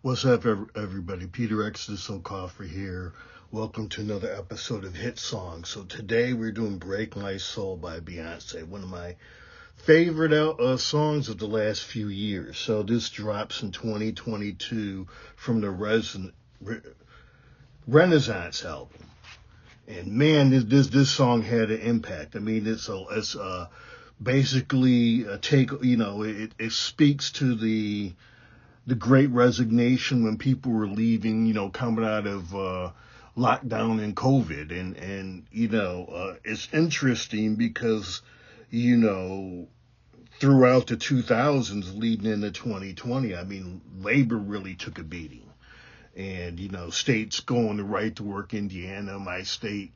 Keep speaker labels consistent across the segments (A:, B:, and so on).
A: What's up, everybody? Peter X, the So Coffee here. Welcome to another episode of Hit Songs. So today we're doing "Break My Soul" by Beyoncé, one of my favorite songs of the last few years. So this drops in 2022 from the Renaissance album. And man, this song had an impact. I mean, it's basically a take. It speaks to the great resignation when people were leaving, coming out of lockdown and COVID. And it's interesting because, you know, throughout the 2000s leading into 2020, I mean, labor really took a beating. And, states going to right to work, Indiana, my state,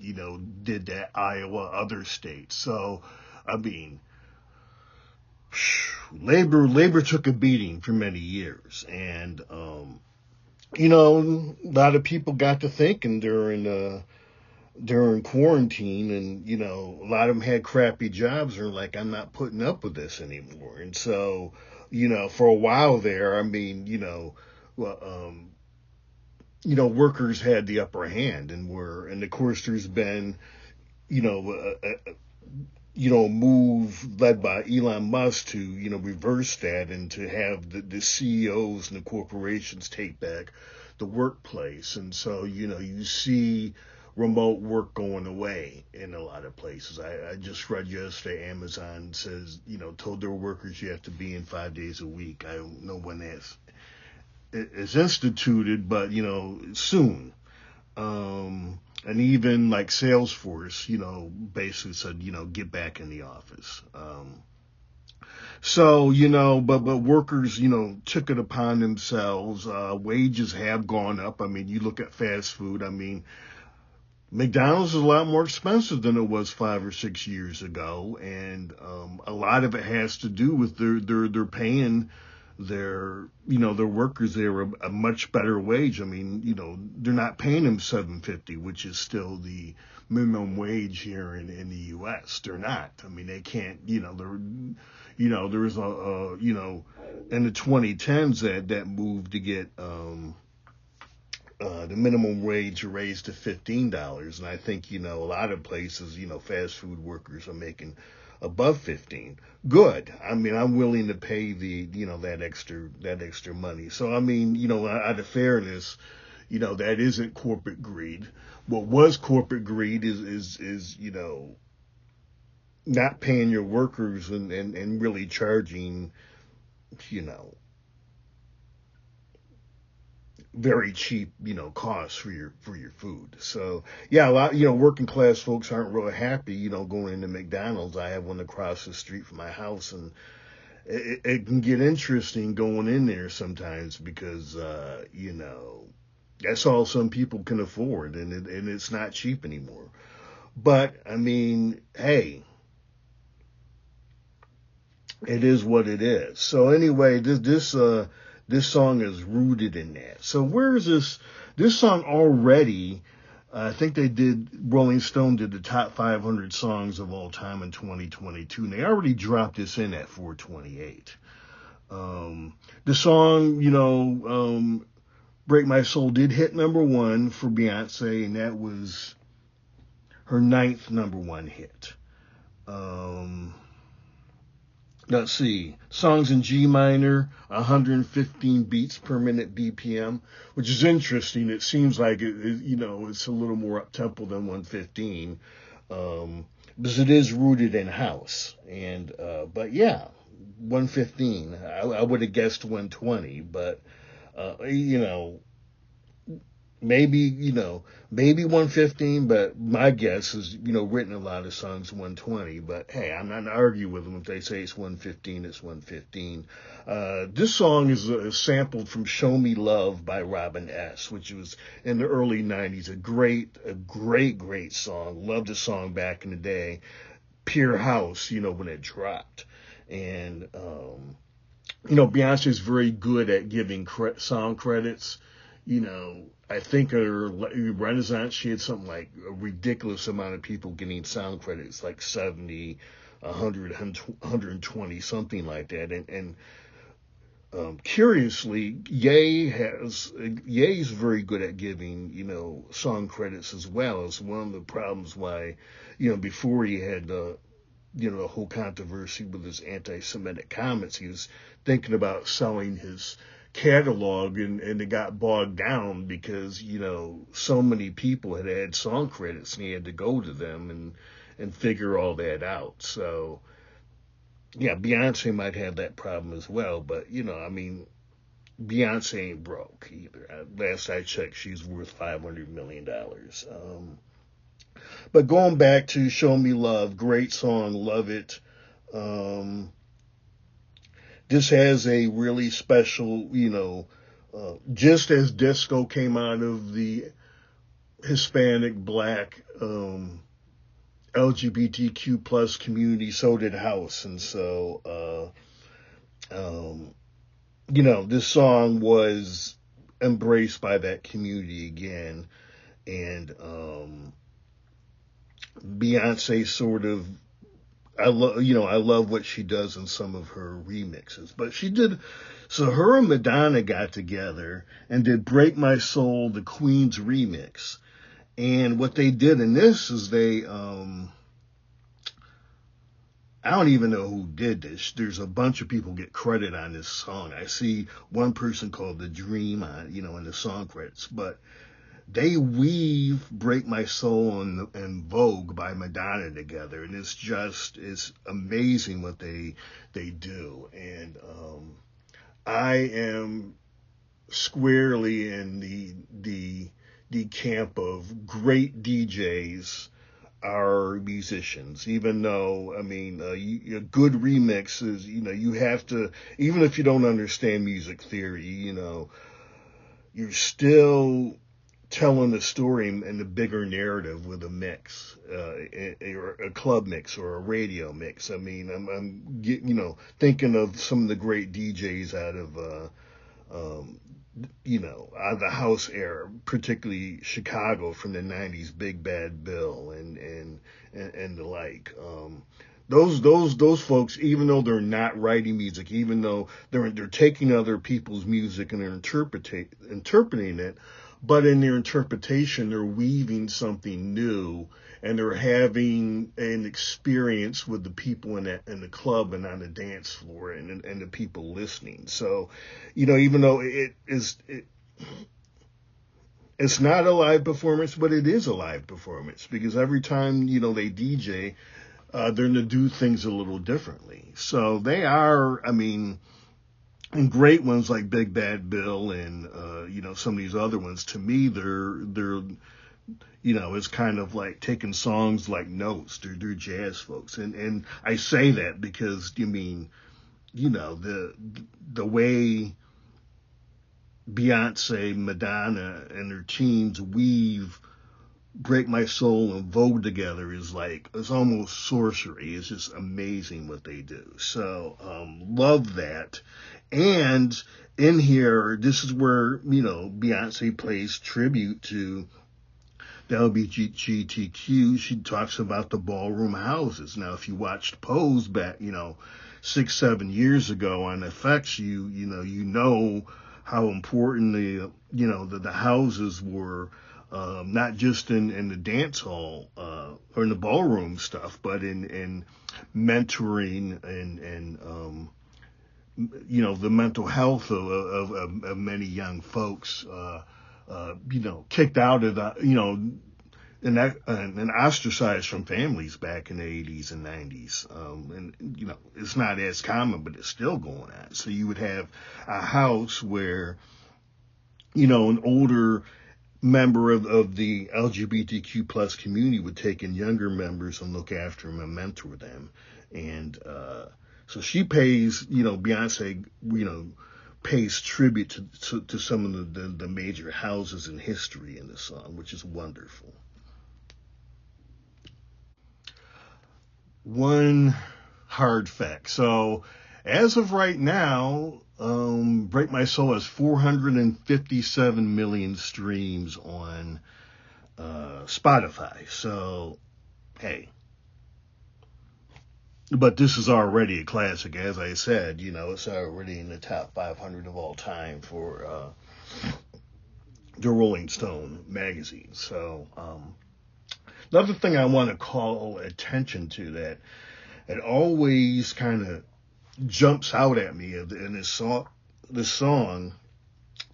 A: did that, Iowa, other states. So, I mean, labor took a beating for many years, and a lot of people got to thinking during quarantine, and a lot of them had crappy jobs, and like, I'm not putting up with this anymore. And so, for a while there, I mean, well, workers had the upper hand, and of course there's been, you know, move led by Elon Musk to, reverse that and to have the CEOs and the corporations take back the workplace. And so, you see remote work going away in a lot of places. I just read yesterday Amazon says, told their workers you have to be in 5 days a week. I don't know when it's instituted, but, soon. And even like Salesforce, basically said, get back in the office. So, but workers, took it upon themselves. Wages have gone up. I mean, you look at fast food. I mean, McDonald's is a lot more expensive than it was 5 or 6 years ago. And a lot of it has to do with they're paying their workers there a much better wage. I mean, they're not paying them $7.50, which is still the minimum wage here in the U.S. They're not. I mean, they can't. There was in the 2010s that move to get the minimum wage raised to $15, and I think a lot of places, fast food workers are making above 15. Good. I mean, I'm willing to pay that extra money. So I mean, out of fairness, that isn't corporate greed. What was corporate greed is not paying your workers and really charging, very cheap, costs for your food. So yeah, a lot, working class folks aren't really happy, going into McDonald's. I have one across the street from my house, and it can get interesting going in there sometimes because, that's all some people can afford, and it's not cheap anymore. But I mean, hey, it is what it is. So anyway, this song is rooted in that. So where is this song already? I think Rolling Stone did the top 500 songs of all time in 2022, and they already dropped this in at 428. The song, Break My Soul did hit number one for Beyonce, and that was her 9th number one hit. Let's see, songs in G minor, 115 beats per minute BPM, which is interesting. It seems like it's a little more up tempo than 115, because it is rooted in house. And but yeah, 115. I would have guessed 120, but maybe 115, but my guess is, written a lot of songs 120, but hey, I'm not arguing with them. If they say it's 115, it's 115. This song is sampled from Show Me Love by Robin S., which was in the early 90s. A great song. Loved the song back in the day. Pure house, when it dropped. And, Beyonce's very good at giving song credits. I think her Renaissance, she had something like a ridiculous amount of people getting sound credits, like 70, 100, 120, something like that. And Curiously, Ye's very good at giving, song credits as well. It's one of the problems why, before he had the whole controversy with his anti-Semitic comments, he was thinking about selling his catalog, and it got bogged down because, so many people had song credits, and he had to go to them and figure all that out. So yeah, Beyonce might have that problem as well, but I mean, Beyonce ain't broke either. Last I checked, she's worth $500 million. But going back to "Show Me Love," great song, love it. Um, this has a really special, just as disco came out of the Hispanic, Black, LGBTQ plus community, so did house, and so this song was embraced by that community again, and Beyonce sort of, I love what she does in some of her remixes, but she did. So her and Madonna got together and did "Break My Soul," the Queen's remix. And what they did in this is I don't even know who did this. There's a bunch of people get credit on this song. I see one person called The Dream on, in the song credits, but they weave "Break My Soul" and "Vogue" by Madonna together, and it's amazing what they do. And I am squarely in the camp of great DJs are musicians, even though, I mean, a good remix is, you have to, even if you don't understand music theory, you're still telling the story in the bigger narrative with a mix, or a club mix or a radio mix. I mean, I'm thinking of some of the great DJs out of, um, out of the house era, particularly Chicago from the '90s, Big Bad Bill and the like. Those folks, even though they're not writing music, even though they're taking other people's music and they're interpreting it, but in their interpretation, they're weaving something new, and they're having an experience with the people in the club and on the dance floor, and the people listening. So, even though it's not a live performance, but it is a live performance, because every time they DJ, they're going to do things a little differently. So they are, I mean, and great ones like Big Bad Bill and some of these other ones. To me, they're it's kind of like taking songs like notes. They're jazz folks, and I say that because the way Beyonce, Madonna, and their teams weave "Break My Soul" and "Vogue" together is it's almost sorcery. It's just amazing what they do. So love that. And in here, this is where Beyonce plays tribute to the LGBTQ. She talks about the ballroom houses. Now, if you watched Pose back 6-7 years ago on FX, you know how important the houses were, not just in the dance hall or in the ballroom stuff, but in mentoring and the mental health of many young folks, kicked out of the, and ostracized from families back in the 80s and 90s. And it's not as common, but it's still going on. So you would have a house where, an older member of the LGBTQ plus community would take in younger members and look after them and mentor them. And so she pays, Beyonce, pays tribute to some of the major houses in history in the song, which is wonderful. One hard fact. So as of right now, "Break My Soul" has 457 million streams on Spotify. So, hey, but this is already a classic. As I said, it's already in the top 500 of all time for the Rolling Stone magazine. So, another thing I want to call attention to that it always kind of jumps out at me in this song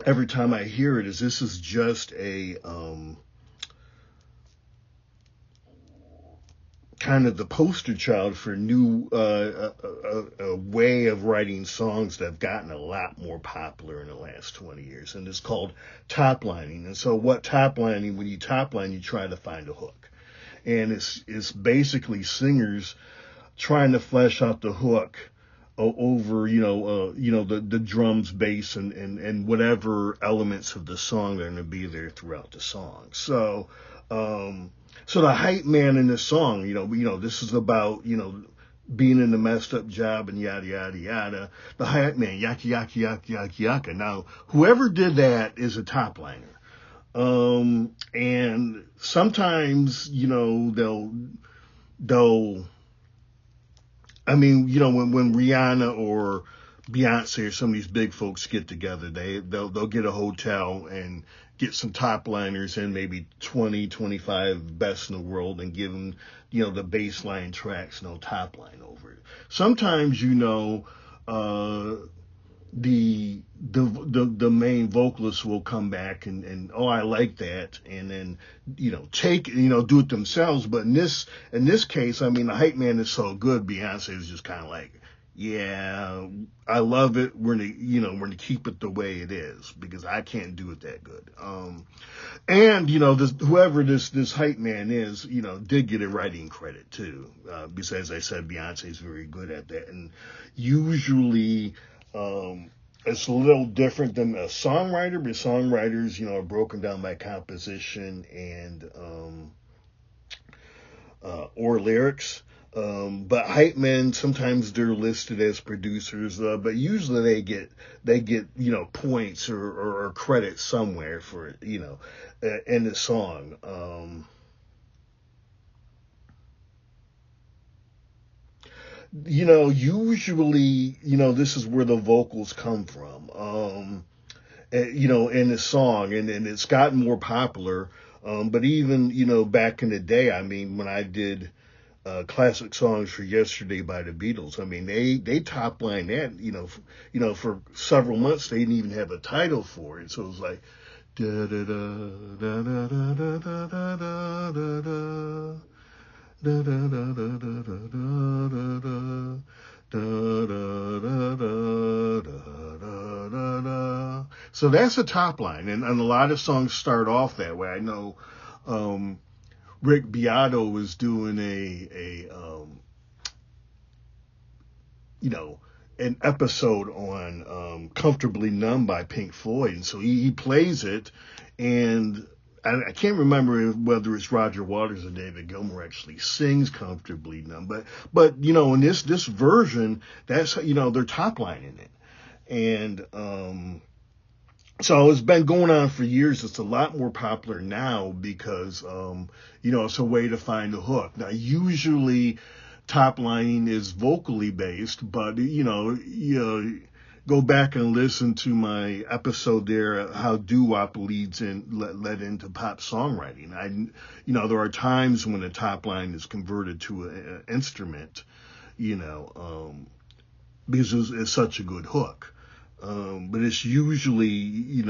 A: every time I hear it is this is just a kind of the poster child for a way of writing songs that have gotten a lot more popular in the last 20 years, and it's called top lining. And so, what top lining? When you top line, you try to find a hook, and it's basically singers trying to flesh out the hook over the drums, bass, and whatever elements of the song that are going to be there throughout the song. So the hype man in this song, this is about being in a messed up job and yada yada yada. The hype man, yaka yaka yaka yaka yaka. Now, whoever did that is a top liner. And sometimes they'll when Rihanna or Beyonce or some of these big folks get together, they'll get a hotel and get some top liners and maybe 20, 25 best in the world and give them, the baseline tracks, no top line over it. Sometimes, the main vocalist will come back and oh, I like that, and then do it themselves. But in this case, the hype man is so good. Beyonce is just kind of like, yeah, I love it. We're gonna keep it the way it is because I can't do it that good. And whoever this hype man is, did get a writing credit too. Because as I said, Beyonce is very good at that, and usually. It's a little different than a songwriter, but songwriters, are broken down by composition and or lyrics. But hype men, sometimes they're listed as producers, but usually they get points or credit somewhere for in the song. Usually, this is where the vocals come from, in the song, and it's gotten more popular. But even, back in the day, when I did classic songs for Yesterday by the Beatles, they top line that, for several months, they didn't even have a title for it. So it was like, da da da da da da da da da da da. Da, da, da, da, da, da, da, da, da, da. So that's a top line, and a lot of songs start off that way. I know Rick Beato was doing an episode on Comfortably Numb by Pink Floyd, and so he plays it, and I can't remember whether it's Roger Waters or David Gilmour actually sings Comfortably Numb, but in this version, that's they're top lining it, and so it's been going on for years. It's a lot more popular now because it's a way to find a hook. Now usually top lining is vocally based, but go back and listen to my episode there, how doo-wop led into pop songwriting. There are times when the top line is converted to an instrument, because it's such a good hook. But it's usually,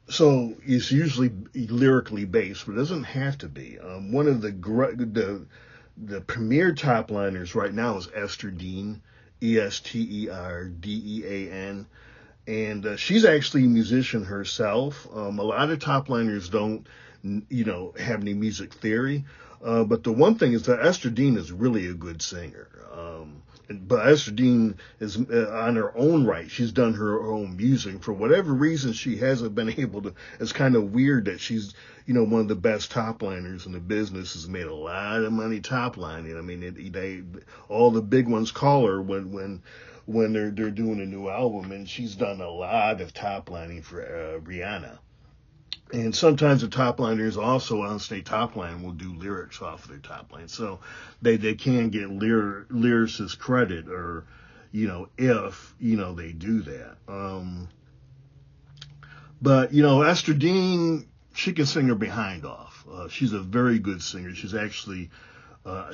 A: so it's usually lyrically based, but it doesn't have to be. One of the premier top liners right now is Esther Dean. Esterdean, and she's actually a musician herself. A lot of top liners don't, have any music theory, but the one thing is that Esther Dean is really a good singer. But Esther Dean is on her own right. She's done her own music. For whatever reason, she hasn't been able to. It's kind of weird that she's, one of the best top liners in the business, has made a lot of money top lining. They all the big ones call her when they're doing a new album, and she's done a lot of top lining for Rihanna. And sometimes the top liners also on state top line will do lyrics off of their top line. So they can get lyricist credit, or, if, they do that. But, Esther Dean, she can sing her behind off. She's a very good singer. She's actually,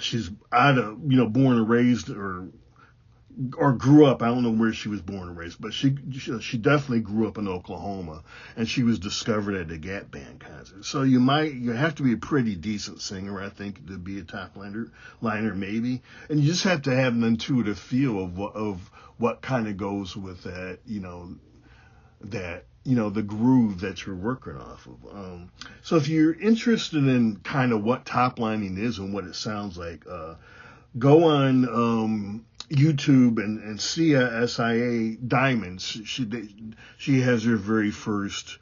A: she's out of, born and raised, or grew up. I don't know where she was born and raised, but she definitely grew up in Oklahoma, and she was discovered at the Gap Band concert. So you have to be a pretty decent singer, I think, to be a top liner maybe, and you just have to have an intuitive feel of what kind of goes with that, the groove that you're working off of. So if you're interested in kind of what top lining is and what it sounds like, go on YouTube and SIA Diamonds. She has her very first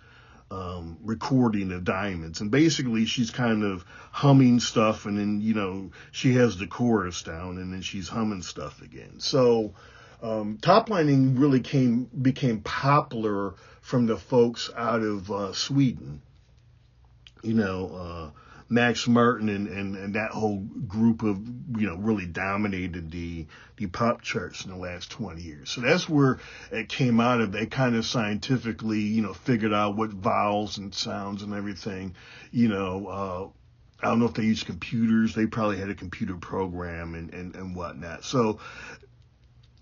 A: recording of Diamonds, and basically she's kind of humming stuff, and then she has the chorus down, and then she's humming stuff again. So top lining really became popular from the folks out of Sweden. Max Martin and that whole group of, really dominated the pop charts in the last 20 years. So that's where it came out of. They kind of scientifically, figured out what vowels and sounds and everything. I don't know if they used computers. They probably had a computer program and whatnot. So,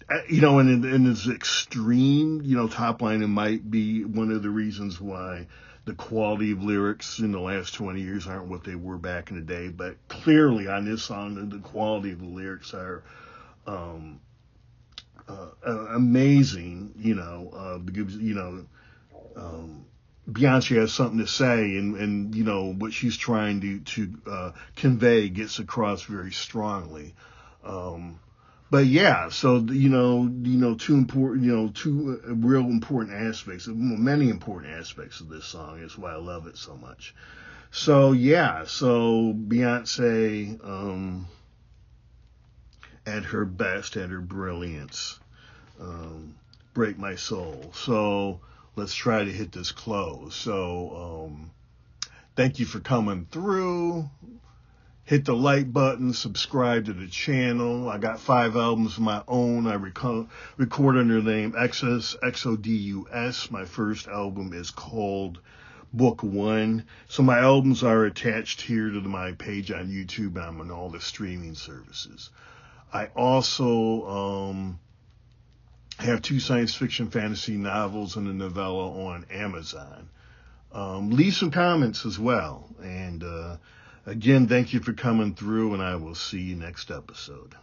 A: and in this extreme, top lining might be one of the reasons why the quality of lyrics in the last 20 years aren't what they were back in the day. But clearly on this song, the quality of the lyrics are amazing, because, Beyoncé has something to say, and what she's trying to convey gets across very strongly. But yeah, so two real important aspects, many important aspects of this song is why I love it so much. So yeah, so Beyonce at her best, at her brilliance, Break My Soul. So let's try to hit this close. So thank you for coming through. Hit the like button, subscribe to the channel. I got 5 albums of my own. I record under the name XODUS. My first album is called Book 1. So my albums are attached here to my page on YouTube, and I'm on all the streaming services. I also have 2 science fiction fantasy novels and a novella on Amazon. Leave some comments as well. And again, thank you for coming through, and I will see you next episode.